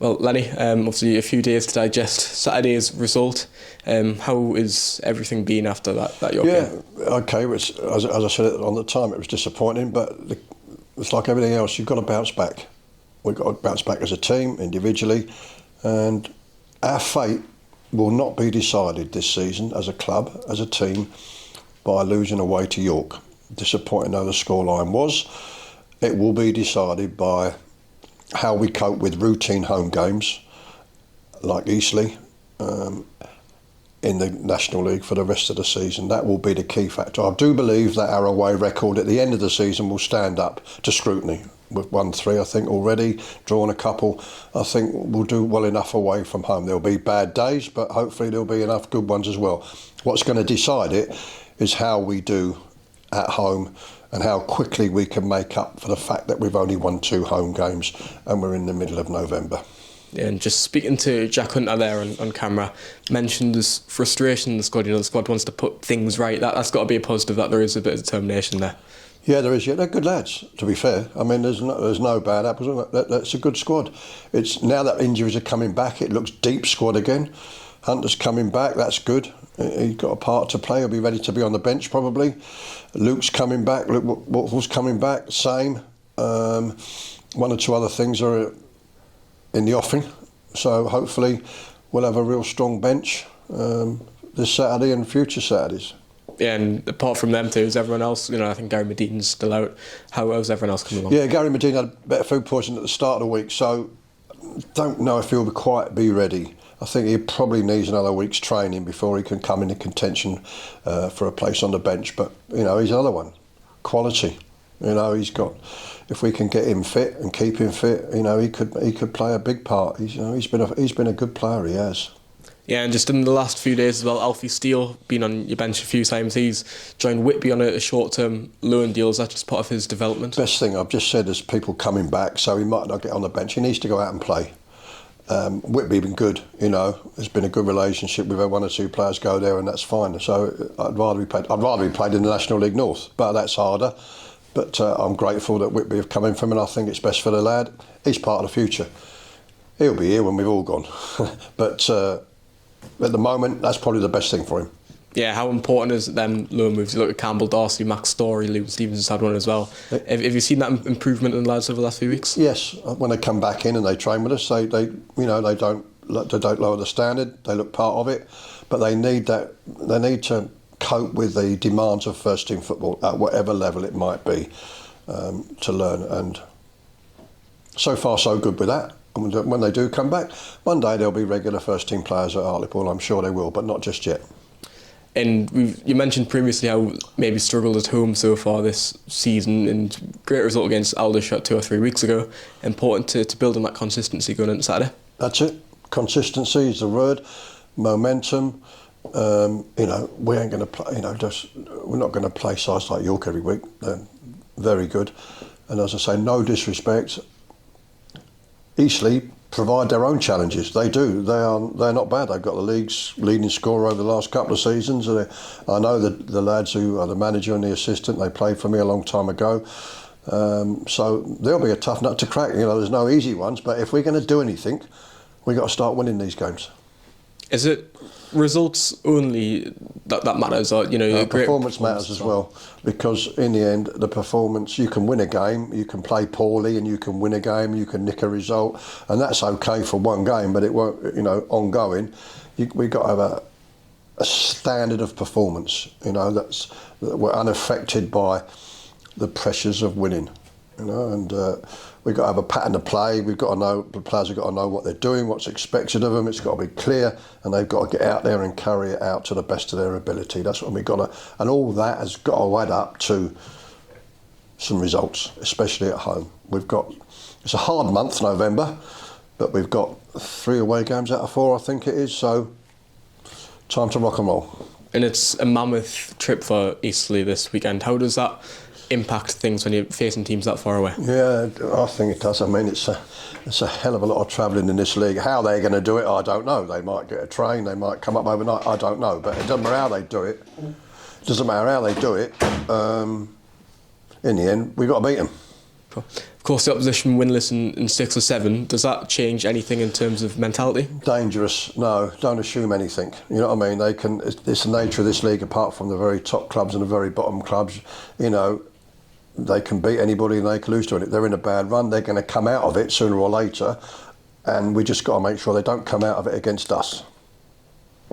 Well, Lennie, obviously a few days to digest Saturday's result. How is everything been after that York game? Okay. Which, as I said on the time, it was disappointing, but it's like everything else. You've got to bounce back. We've got to bounce back as a team, individually, and our fate will not be decided this season as a club, as a team, by losing away to York. Disappointing though the scoreline was, it will be decided by how we cope with routine home games like Eastleigh in the National League for the rest of the season. That will be the key factor. I do believe that our away record at the end of the season will stand up to scrutiny. We've won 3, I think, already, drawn a couple. I think we'll do well enough away from home. There'll be bad days, but hopefully there'll be enough good ones as well. What's going to decide it is how we do at home and how quickly we can make up for the fact that we've only won 2 home games and we're in the middle of November. Yeah, and just speaking to Jack Hunter there on camera, mentioned there's frustration in the squad. The squad wants to put things right. That's got to be a positive, that there is a bit of determination there. Yeah, there is. Yeah, they're good lads, to be fair. I mean, there's no bad apples. That's a good squad. It's now that injuries are coming back, it looks deep squad again. Hunter's coming back, that's good. He's got a part to play. He'll be ready to be on the bench probably. Luke's coming back. Luke Watford's coming back. Same. 1 or 2 other things are in the offing. So hopefully we'll have a real strong bench this Saturday and future Saturdays. Yeah, and apart from them two, is everyone else, I think Gary Medina's still out. How's everyone else coming along? Yeah, Gary Medina had a bit of food poisoning at the start of the week, so don't know if he'll quite be ready. I think he probably needs another week's training before he can come into contention for a place on the bench. But, he's another one. Quality. He's got, if we can get him fit and keep him fit, he could play a big part. He's been a good player, he has. Yeah, and just in the last few days as well, Alfie Steele been on your bench a few times. He's joined Whitby on a short-term loan deal. Is that just part of his development? Best thing I've just said is people coming back, so he might not get on the bench. He needs to go out and play. Whitby been good, There's been a good relationship. We've had 1 or 2 players go there, and that's fine. So I'd rather he played in the National League North, but that's harder. But I'm grateful that Whitby have come in for him, and I think it's best for the lad. He's part of the future. He'll be here when we've all gone. But at the moment, that's probably the best thing for him. Yeah, how important is them loan moves? You look at Campbell, Darcy, Max Story, Luke Stevens had one as well. Have you seen that improvement in the lads over the last few weeks? Yes, when they come back in and they train with us, they don't lower the standard. They look part of it, but they need that. They need to cope with the demands of first team football at whatever level it might be to learn. And so far, so good with that. And when they do come back, one day they'll be regular first team players at Hartlepool. I'm sure they will, but not just yet. And you mentioned previously how maybe struggled at home so far this season, and great result against Aldershot 2 or 3 weeks ago. Important to build on that consistency going into Saturday. That's it. Consistency is the word. Momentum. We ain't going to play. We're not going to play sides like York every week. They're very good, and as I say, no disrespect. Eastleigh provide their own challenges. They do. They're not bad. They've got the league's leading scorer over the last couple of seasons. I know the lads who are the manager and the assistant. They played for me a long time ago. So they'll be a tough nut to crack. There's no easy ones. But if we're going to do anything, we've got to start winning these games. Is it results only that matters? Or, performance matters as well, because in the end, the performance, you can win a game, you can play poorly and you can win a game, you can nick a result, and that's okay for one game, but it won't, ongoing. We've got to have a standard of performance, that we're unaffected by the pressures of winning. And we've got to have a pattern of play. We've got to know, the players have got to know what they're doing, what's expected of them. It's got to be clear, and they've got to get out there and carry it out to the best of their ability. That's what we've got to, and all that has got to add up to some results, especially at home. It's a hard month, November, but we've got 3 away games out of 4, I think it is. So, time to rock and roll. And it's a mammoth trip for Eastleigh this weekend. How does that impact things when you're facing teams that far away? Yeah, I think it does. I mean, it's a hell of a lot of travelling in this league. How they're going to do it, I don't know. They might get a train, they might come up overnight, I don't know. But it doesn't matter how they do it. It doesn't matter how they do it. In the end, we've got to beat them. Cool. course, the opposition winless in 6 or 7. Does that change anything in terms of mentality? Dangerous. No, don't assume anything. You know what I mean? They can. It's the nature of this league. Apart from the very top clubs and the very bottom clubs, you know, they can beat anybody and they can lose to it. If they're in a bad run, they're going to come out of it sooner or later, and we just got to make sure they don't come out of it against us.